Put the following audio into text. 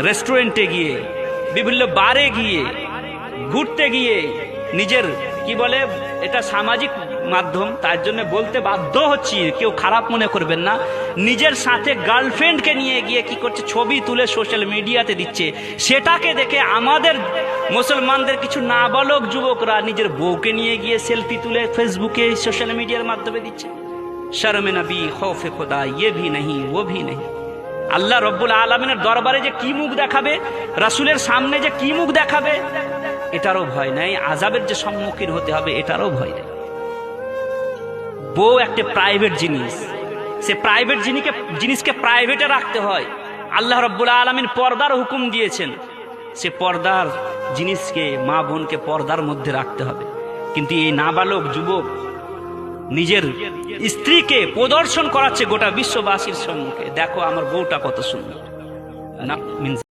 রেস্টুরেন্টে গিয়ে, বিভিন্ন বারে গিয়ে, ঘুরতে গিয়ে নিজের কি বলে, এটা সামাজিক মাধ্যম, তার জন্য বলতে বাধ্য হচ্ছি, কেউ খারাপ মনে করবেন না, নিজের সাথে গার্লফ্রেন্ডকে নিয়ে গিয়ে কি করছে, ছবি তুলে সোশ্যাল মিডিয়াতে দিচ্ছে। সেটাকে দেখে আমাদের মুসলমানদের কিছু নাবালক যুবকরা নিজের বউকে নিয়ে গিয়ে সেলফি তুলে ফেসবুকে, সোশ্যাল মিডিয়ার মাধ্যমে দিচ্ছে। শর্মে নবী, খৌফে খোদা, ইয়ে ভি নেই ও ভি নেই। আল্লাহ রব্বুল আলমিনের দরবারে যে কি মুখ দেখাবে, রাসূলের সামনে যে কি মুখ দেখাবে, এটারও ভয় নাই। আযাবের যে সম্মুখীন হতে হবে, এটারও ভয় নেই। বউ একটা প্রাইভেট জিনিস, সে প্রাইভেট জিনিসকে প্রাইভেটে রাখতে হয়। আল্লাহ রব্বুল আলামিন পর্দার হুকুম দিয়েছেন, সে পর্দার জিনিসকে, মা বোনকে পর্দার মধ্যে রাখতে হবে। কিন্তু এই নাবালক যুবক নিজের স্ত্রীকে প্রদর্শন করাচ্ছে গোটা বিশ্ববাসীর সম্মুখে, দেখো আমার বউটা কত সুন্দর না।